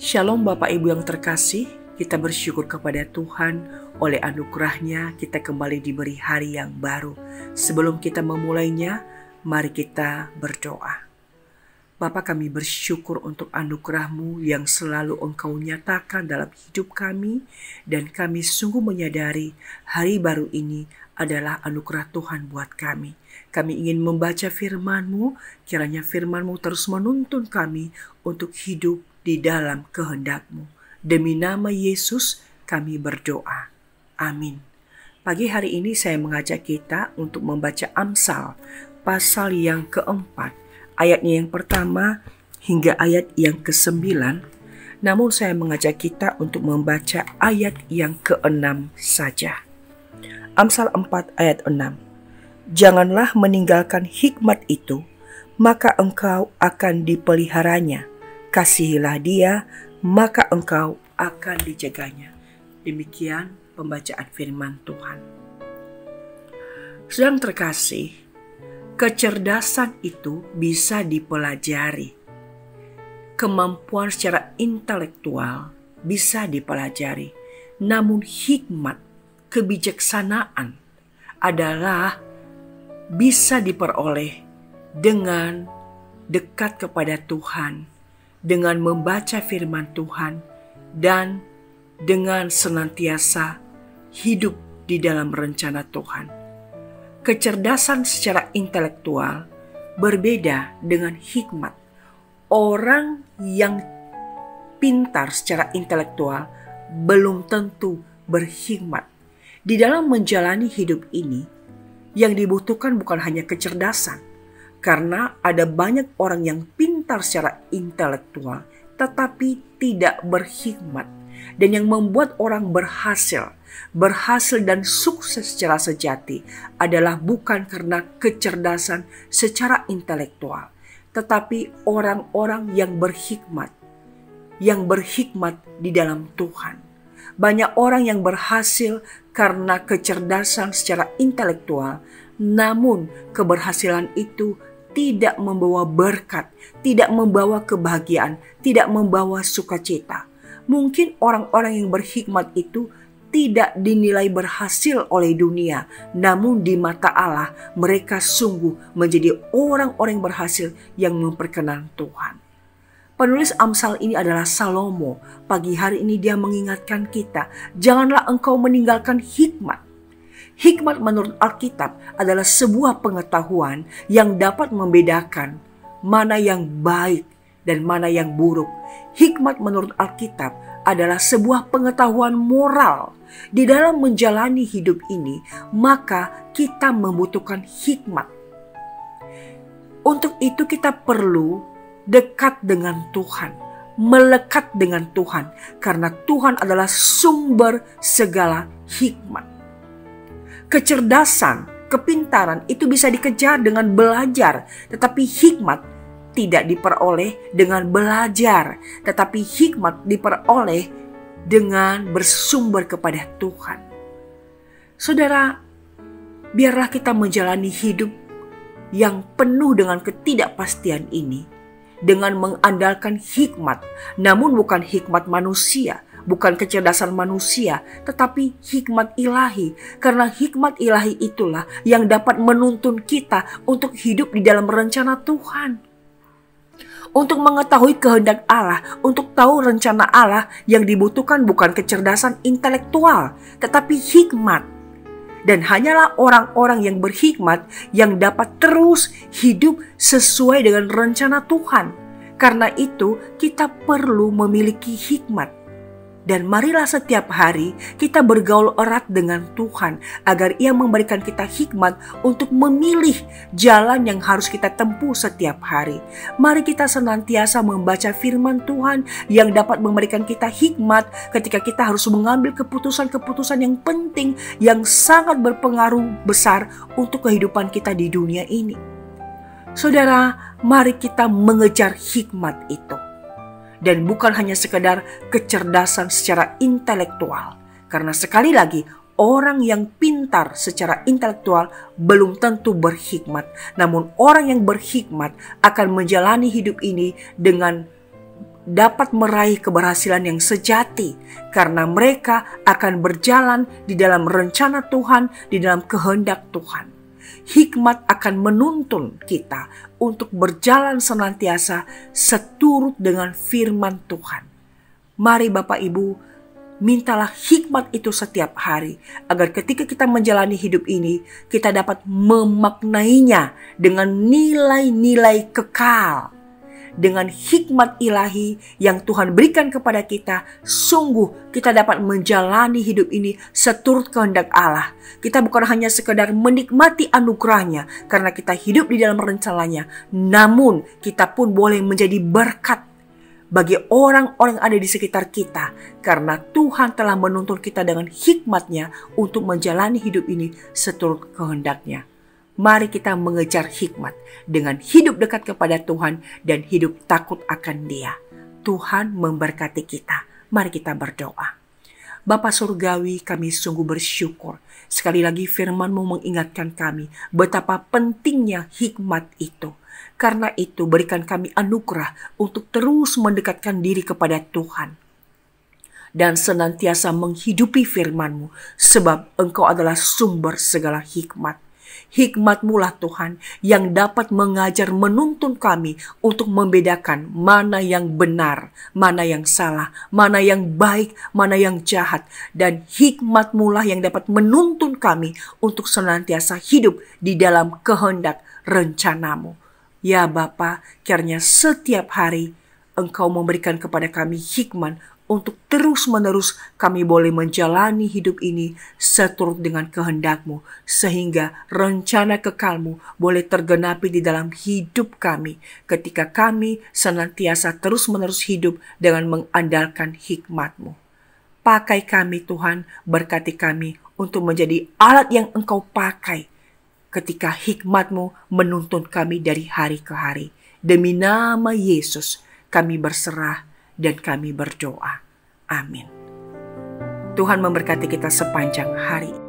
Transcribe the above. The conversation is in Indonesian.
Shalom Bapak Ibu yang terkasih, kita bersyukur kepada Tuhan oleh anugerah-Nya kita kembali diberi hari yang baru. Sebelum kita memulainya, mari kita berdoa. Bapa, kami bersyukur untuk anugerah-Mu yang selalu Engkau nyatakan dalam hidup kami, dan kami sungguh menyadari hari baru ini adalah anugerah Tuhan buat kami. Kami ingin membaca firman-Mu, kiranya firman-Mu terus menuntun kami untuk hidup di dalam kehendak-Mu. Demi nama Yesus kami berdoa. Amin. Pagi hari ini saya mengajak kita untuk membaca Amsal pasal yang keempat, ayatnya yang pertama hingga ayat yang ke-9. Namun saya mengajak kita untuk membaca ayat yang ke-6 saja. Amsal 4 ayat 6. Janganlah meninggalkan hikmat itu, maka engkau akan dipeliharanya. Kasihilah dia, maka engkau akan dijaganya. Demikian pembacaan firman Tuhan. Sedang terkasih, kecerdasan itu bisa dipelajari. Kemampuan secara intelektual bisa dipelajari. Namun hikmat, kebijaksanaan adalah bisa diperoleh dengan dekat kepada Tuhan, dengan membaca firman Tuhan, dan dengan senantiasa hidup di dalam rencana Tuhan. Kecerdasan secara intelektual berbeda dengan hikmat. Orang yang pintar secara intelektual belum tentu berhikmat. Di dalam menjalani hidup ini, yang dibutuhkan bukan hanya kecerdasan, karena ada banyak orang yang pintar secara intelektual tetapi tidak berhikmat. Dan yang membuat orang berhasil dan sukses secara sejati adalah bukan karena kecerdasan secara intelektual, tetapi orang-orang yang berhikmat di dalam Tuhan. Banyak orang yang berhasil karena kecerdasan secara intelektual, namun keberhasilan itu tidak membawa berkat, tidak membawa kebahagiaan, tidak membawa sukacita. Mungkin orang-orang yang berhikmat itu tidak dinilai berhasil oleh dunia, namun di mata Allah mereka sungguh menjadi orang-orang berhasil yang memperkenan Tuhan. Penulis Amsal ini adalah Salomo. Pagi hari ini dia mengingatkan kita, janganlah engkau meninggalkan hikmat. Hikmat menurut Alkitab adalah sebuah pengetahuan yang dapat membedakan mana yang baik dan mana yang buruk. Hikmat menurut Alkitab adalah sebuah pengetahuan moral. Di dalam menjalani hidup ini, maka kita membutuhkan hikmat. Untuk itu kita perlu dekat dengan Tuhan, melekat dengan Tuhan, karena Tuhan adalah sumber segala hikmat. Kecerdasan, kepintaran itu bisa dikejar dengan belajar, tetapi hikmat tidak diperoleh dengan belajar, tetapi hikmat diperoleh dengan bersumber kepada Tuhan. Saudara, biarlah kita menjalani hidup yang penuh dengan ketidakpastian ini dengan mengandalkan hikmat, namun bukan hikmat manusia, bukan kecerdasan manusia, tetapi hikmat ilahi. Karena hikmat ilahi itulah yang dapat menuntun kita untuk hidup di dalam rencana Tuhan. Untuk mengetahui kehendak Allah, untuk tahu rencana Allah, yang dibutuhkan bukan kecerdasan intelektual, tetapi hikmat. Dan hanyalah orang-orang yang berhikmat yang dapat terus hidup sesuai dengan rencana Tuhan. Karena itu kita perlu memiliki hikmat. Dan marilah setiap hari kita bergaul erat dengan Tuhan agar Ia memberikan kita hikmat untuk memilih jalan yang harus kita tempuh setiap hari. Mari kita senantiasa membaca firman Tuhan yang dapat memberikan kita hikmat ketika kita harus mengambil keputusan-keputusan yang penting yang sangat berpengaruh besar untuk kehidupan kita di dunia ini. Saudara, mari kita mengejar hikmat itu. Dan bukan hanya sekedar kecerdasan secara intelektual. Karena sekali lagi, orang yang pintar secara intelektual belum tentu berhikmat. Namun orang yang berhikmat akan menjalani hidup ini dengan dapat meraih keberhasilan yang sejati karena mereka akan berjalan di dalam rencana Tuhan, di dalam kehendak Tuhan. Hikmat akan menuntun kita untuk berjalan senantiasa seturut dengan firman Tuhan. Mari Bapak Ibu, mintalah hikmat itu setiap hari, agar ketika kita menjalani hidup ini, kita dapat memaknainya dengan nilai-nilai kekal. Dengan hikmat ilahi yang Tuhan berikan kepada kita, sungguh kita dapat menjalani hidup ini seturut kehendak Allah. Kita bukan hanya sekedar menikmati anugerahnya karena kita hidup di dalam rencananya, namun kita pun boleh menjadi berkat bagi orang-orang yang ada di sekitar kita, karena Tuhan telah menuntun kita dengan hikmatnya untuk menjalani hidup ini seturut kehendaknya. Mari kita mengejar hikmat dengan hidup dekat kepada Tuhan dan hidup takut akan Dia. Tuhan memberkati kita. Mari kita berdoa. Bapa Surgawi, kami sungguh bersyukur. Sekali lagi firman-Mu mengingatkan kami betapa pentingnya hikmat itu. Karena itu berikan kami anugerah untuk terus mendekatkan diri kepada Tuhan dan senantiasa menghidupi firman-Mu, sebab Engkau adalah sumber segala hikmat. Hikmat-Mu lah Tuhan yang dapat mengajar, menuntun kami untuk membedakan mana yang benar, mana yang salah, mana yang baik, mana yang jahat. Dan hikmat-Mu lah yang dapat menuntun kami untuk senantiasa hidup di dalam kehendak rencana-Mu. Ya Bapa, kiranya setiap hari Engkau memberikan kepada kami hikmat untuk terus-menerus kami boleh menjalani hidup ini seturut dengan kehendak-Mu, sehingga rencana kekal-Mu boleh tergenapi di dalam hidup kami ketika kami senantiasa terus-menerus hidup dengan mengandalkan hikmat-Mu. Pakai kami Tuhan, berkati kami untuk menjadi alat yang Engkau pakai ketika hikmat-Mu menuntun kami dari hari ke hari. Demi nama Yesus kami berserah dan kami berdoa. Amin. Tuhan memberkati kita sepanjang hari.